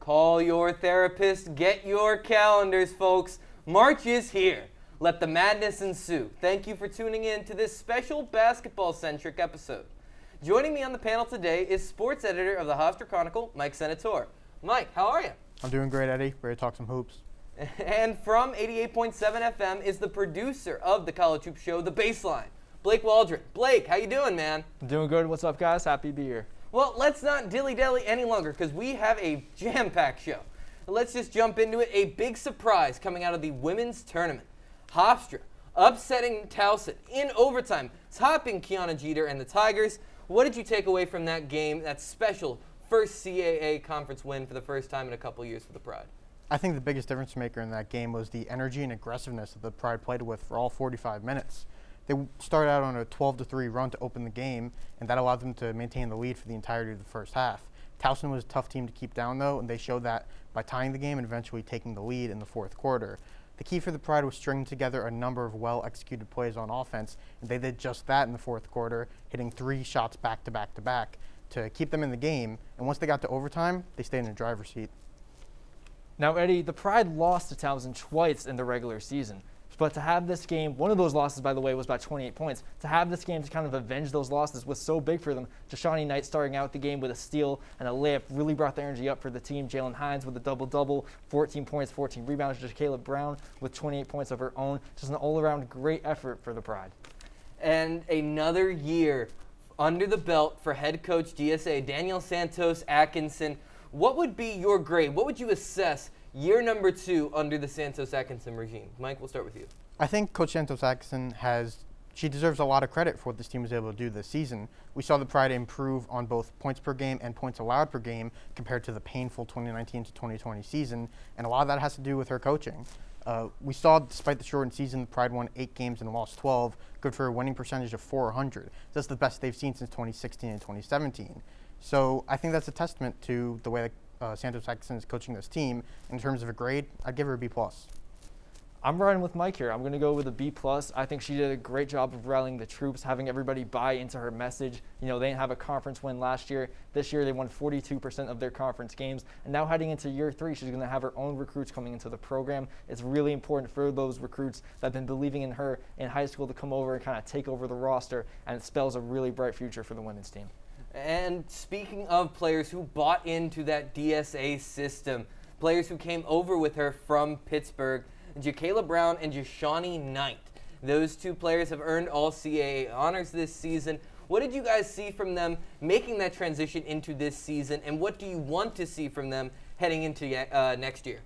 Call your therapist, get your calendars, folks. March is here. Let the madness ensue. Thank you for tuning in to this special basketball-centric episode. Joining me on the panel today is sports editor of the Hofstra Chronicle, Mike Senatore. Mike, how are you? I'm doing great, Eddie. Ready to talk some hoops. And from 88.7 FM is the producer of the college hoop show, The Baseline, Blake Waldron. Blake, how you doing, man? I'm doing good. What's up, guys? Happy to be here. Well, let's not dilly-dally any longer because we have a jam-packed show. Let's just jump into it. A big surprise coming out of the women's tournament. Hofstra upsetting Towson in overtime, topping Kiana Jeter and the Tigers. What did you take away from that game, that special first CAA conference win for the first time in a couple years for the Pride? I think the biggest difference maker in that game was the energy and aggressiveness that the Pride played with for all 45 minutes. They started out on a 12-3 run to open the game, and that allowed them to maintain the lead for the entirety of the first half. Towson was a tough team to keep down, though, and they showed that by tying the game and eventually taking the lead in the fourth quarter. The key for the Pride was stringing together a number of well-executed plays on offense, and they did just that in the fourth quarter, hitting 3 shots back-to-back-to-back to keep them in the game. And once they got to overtime, they stayed in the driver's seat. Now, Eddie, the Pride lost to Towson twice in the regular season. But to have this game, one of those losses, by the way, was by 28 points. To have this game to kind of avenge those losses was so big for them. Gershon Knight starting out the game with a steal and a layup really brought the energy up for the team. Jalen Hines with a double-double, 14 points, 14 rebounds. Caleb Brown with 28 points of her own. Just an all-around great effort for the Pride. And another year under the belt for head coach DSA, Daniel Santos Atkinson. What would be your grade? What would you assess year number 2 under the Santos-Atkinson regime? Mike, we'll start with you. I think Coach Santos-Atkinson she deserves a lot of credit for what this team was able to do this season. We saw the Pride improve on both points per game and points allowed per game compared to the painful 2019 to 2020 season, and a lot of that has to do with her coaching. We saw, despite the shortened season, the Pride won 8 games and lost 12, good for a winning percentage of 400. That's the best they've seen since 2016 and 2017. So I think that's a testament to the way that Santos Atkinson is coaching this team. In terms of a grade, I'd give her a B+. I'm riding with Mike here. I'm going to go with a B+. I think she did a great job of rallying the troops, having everybody buy into her message. You know, they didn't have a conference win last year. This year they won 42% of their conference games. And now heading into year 3, she's going to have her own recruits coming into the program. It's really important for those recruits that have been believing in her in high school to come over and kind of take over the roster. And it spells a really bright future for the women's team. And speaking of players who bought into that DSA system, players who came over with her from Pittsburgh, Jacayla Brown and Jashani Knight. Those 2 players have earned all CAA honors this season. What did you guys see from them making that transition into this season, and what do you want to see from them heading into next year?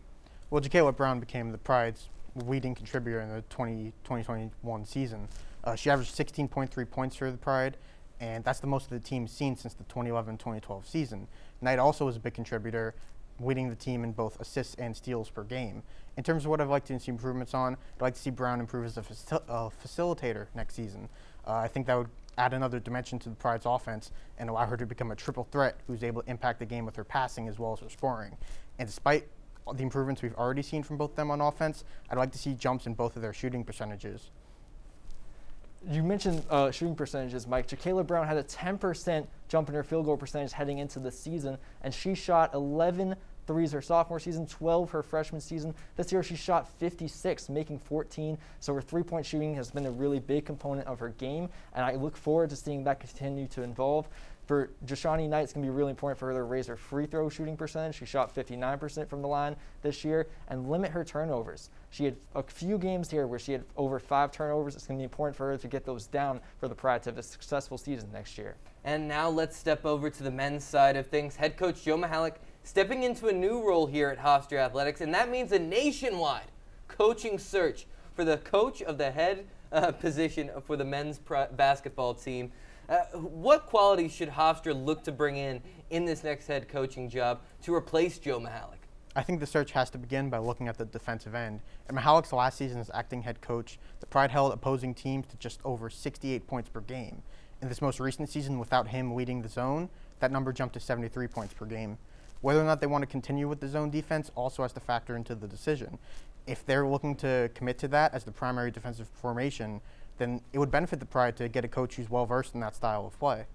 Well, Jacayla Brown became the Pride's leading contributor in the 2021 season. She averaged 16.3 points for the Pride, and that's the most of the team's seen since the 2011-2012 season. Knight also was a big contributor, leading the team in both assists and steals per game. In terms of what I'd like to see improvements on, I'd like to see Brown improve as a facilitator next season. I think that would add another dimension to the Pride's offense and allow her to become a triple threat who's able to impact the game with her passing as well as her scoring. And despite the improvements we've already seen from both of them on offense, I'd like to see jumps in both of their shooting percentages. You mentioned shooting percentages, Mike. Jacayla Brown had a 10% jump in her field goal percentage heading into the season, and she shot 11 threes her sophomore season, 12 her freshman season. This year she shot 56, making 14. So her three-point shooting has been a really big component of her game, and I look forward to seeing that continue to evolve. For Jashani Knight, it's going to be really important for her to raise her free throw shooting percentage. She shot 59% from the line this year, and limit her turnovers. She had a few games here where she had over 5 turnovers. It's going to be important for her to get those down for the Pride to have a successful season next year. And now let's step over to the men's side of things. Head coach Joe Mihalik stepping into a new role here at Hofstra Athletics, and that means a nationwide coaching search for the coach of the head position for the men's basketball team. What qualities should Hofstra look to bring in this next head coaching job to replace Joe Mihalik? I think the search has to begin by looking at the defensive end. At Mihalik's last season as acting head coach, the Pride held opposing teams to just over 68 points per game. In this most recent season, without him leading the zone, that number jumped to 73 points per game. Whether or not they want to continue with the zone defense also has to factor into the decision. If they're looking to commit to that as the primary defensive formation, then it would benefit the Pride to get a coach who's well-versed in that style of play.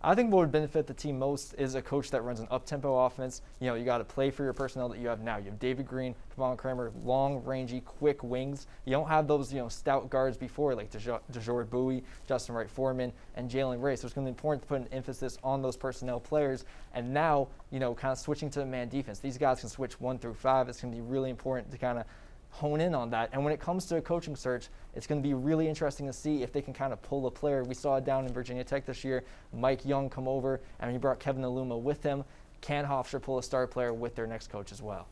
I think what would benefit the team most is a coach that runs an up-tempo offense. You got to play for your personnel that you have now. You have David Green, Devon Kramer, long, rangy, quick wings. You don't have those, stout guards before like DeJour Bowie, Justin Wright Foreman, and Jalen Ray. So it's going to be important to put an emphasis on those personnel players. And now, kind of switching to the man defense. These guys can switch 1 through 5. It's going to be really important to kind of hone in on that. And when it comes to a coaching search, it's going to be really interesting to see if they can kind of pull a player. We saw it down in Virginia Tech this year. Mike Young come over, and he brought Kevin Aluma with him. Can Hofstra pull a star player with their next coach as well?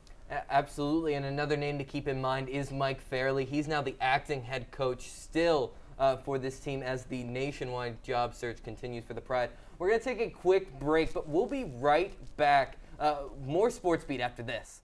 Absolutely, and another name to keep in mind is Mike Fairley. He's now the acting head coach still for this team as the nationwide job search continues for the Pride. We're going to take a quick break, but we'll be right back. More Sports Beat after this.